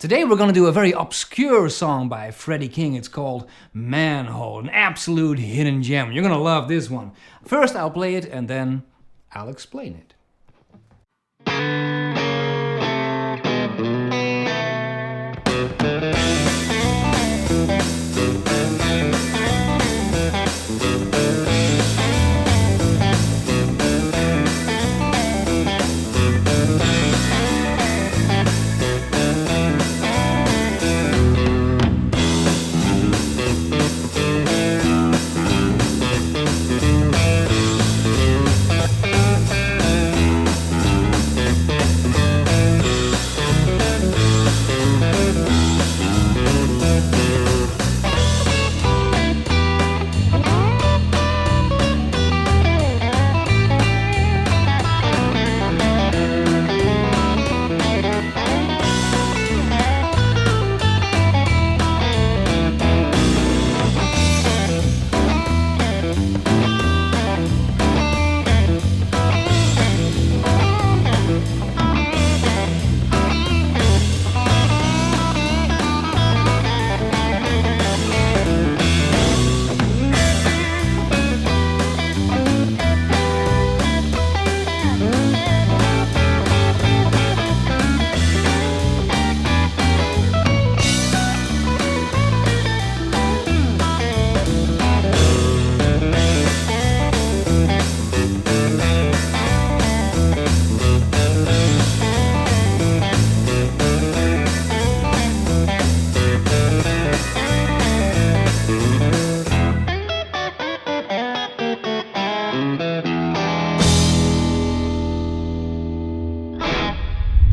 Today we're gonna do a very obscure song by Freddie King. It's called Manhole, an absolute hidden gem. You're gonna love this one. First I'll play it and then I'll explain it.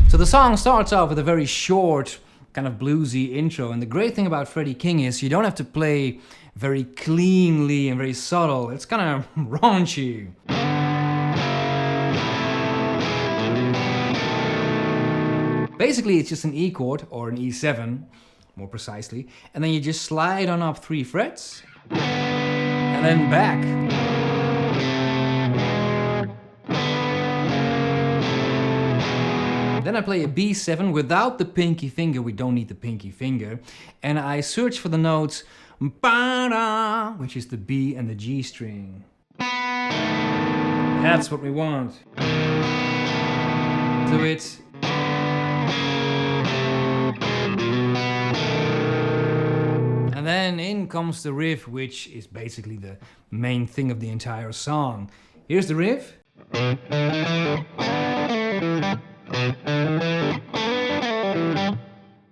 So the song starts off with a very short, kind of bluesy intro, and the great thing about Freddie King is you don't have to play very cleanly and very subtle. It's kind of raunchy. Basically it's just an E chord, or an E7, more precisely, and then you just slide on up 3 frets, and then back. Then I play a B7 without the pinky finger, we don't need the pinky finger, and I search for the notes ba-da, which is the B and the G string. That's what we want. Do it. And then in comes the riff, which is basically the main thing of the entire song. Here's the riff.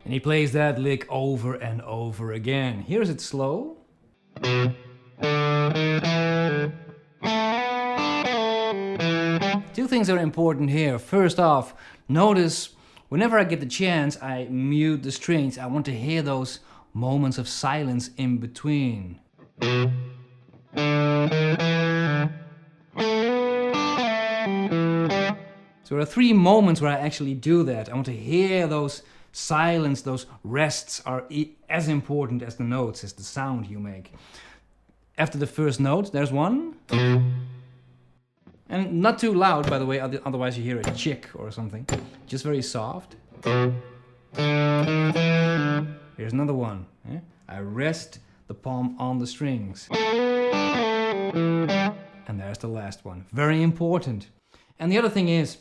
And he plays that lick over and over again. Here's it slow. Two things are important here. First off, notice whenever I get the chance, I mute the strings. I want to hear those moments of silence in between. So there are 3 moments where I actually do that. I want to hear those silence, those rests are as important as the notes, as the sound you make. After the first note, there's one. And not too loud, by the way, otherwise you hear a chick or something. Just very soft. Here's another one. I rest the palm on the strings. And there's the last one. Very important. And the other thing is,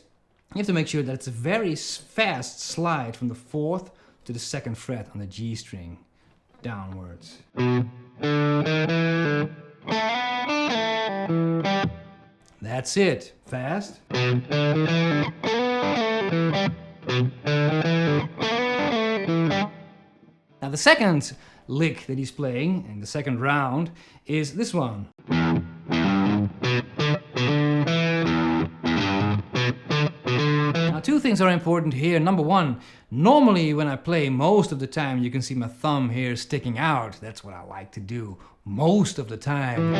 you have to make sure that it's a very fast slide from the 4th to the 2nd fret on the G string, downwards. That's it. Fast. Now the second lick that he's playing in the second round is this one. Now 2 things are important here. Number 1, normally when I play, most of the time you can see my thumb here sticking out. That's what I like to do most of the time.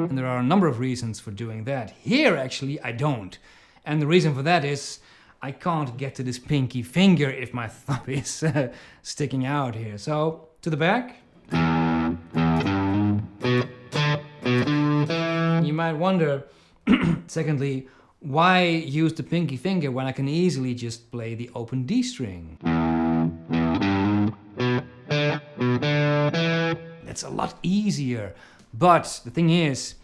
And there are a number of reasons for doing that. Here actually I don't. And the reason for that is I can't get to this pinky finger if my thumb is sticking out here. So to the back. You might wonder, secondly, Why use the pinky finger when I can easily just play the open D string? That's a lot easier. But the thing is,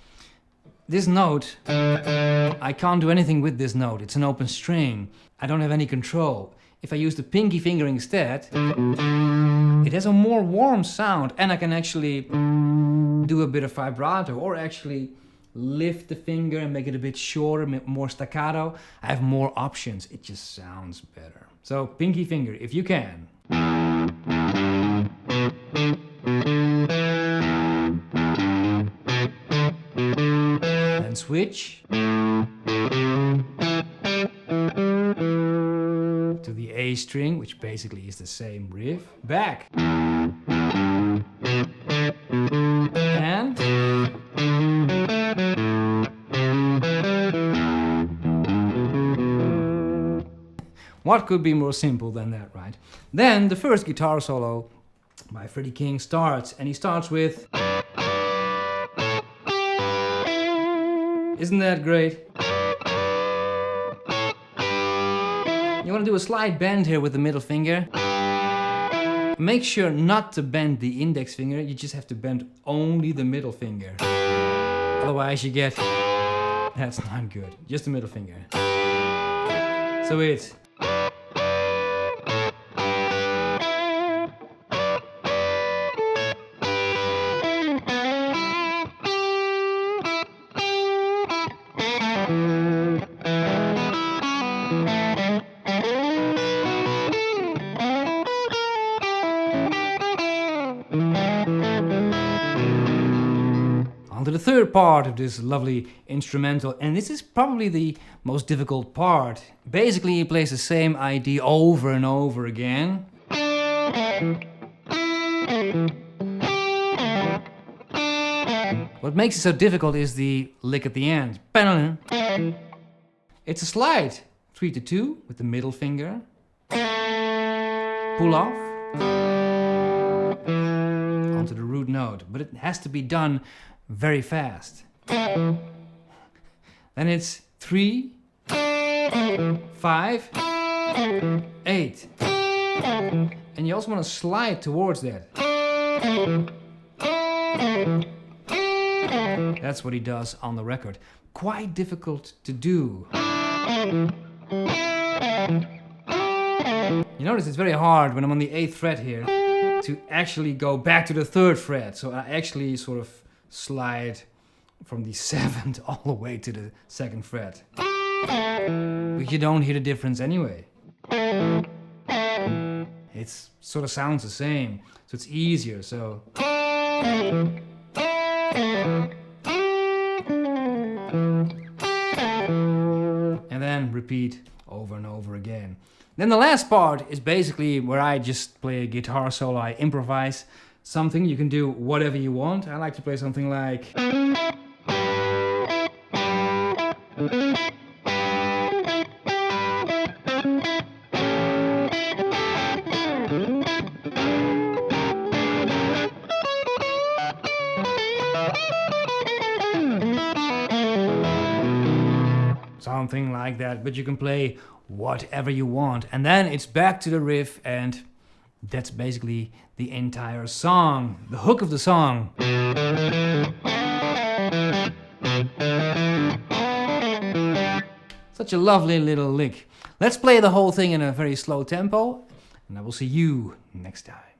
this note, I can't do anything with this note. It's an open string. I don't have any control. If I use the pinky finger instead, it has a more warm sound, and I can actually do a bit of vibrato, or actually lift the finger and make it a bit shorter, more staccato. I have more options. It just sounds better. So pinky finger, if you can. And switch to the A string, which basically is the same riff. Back. And what could be more simple than that, right? Then the first guitar solo by Freddie King starts, and he starts with... Isn't that great? You want to do a slight bend here with the middle finger. Make sure not to bend the index finger, you just have to bend only the middle finger. Otherwise you get... That's not good, just the middle finger. So it's... On to the third part of this lovely instrumental, and this is probably the most difficult part. Basically, he plays the same idea over and over again. What makes it so difficult is the lick at the end. It's a slide, 3-2 with the middle finger. Pull off onto the root note, but it has to be done very fast. Then it's 3, 5, 8. And you also want to slide towards that. That's what he does on the record. Quite difficult to do. You notice it's very hard when I'm on the 8th fret here to actually go back to the 3rd fret. So I actually sort of slide from the 7th all the way to the 2nd fret. But you don't hear the difference anyway. It sort of sounds the same, so it's easier. So and then repeat over and over again. Then the last part is basically where I just play a guitar solo. I improvise something. You can do whatever you want. I like to play something like... something like that, but you can play whatever you want. And then it's back to the riff, and that's basically the entire song, the hook of the song. Such a lovely little lick. Let's play the whole thing in a very slow tempo, and I will see you next time.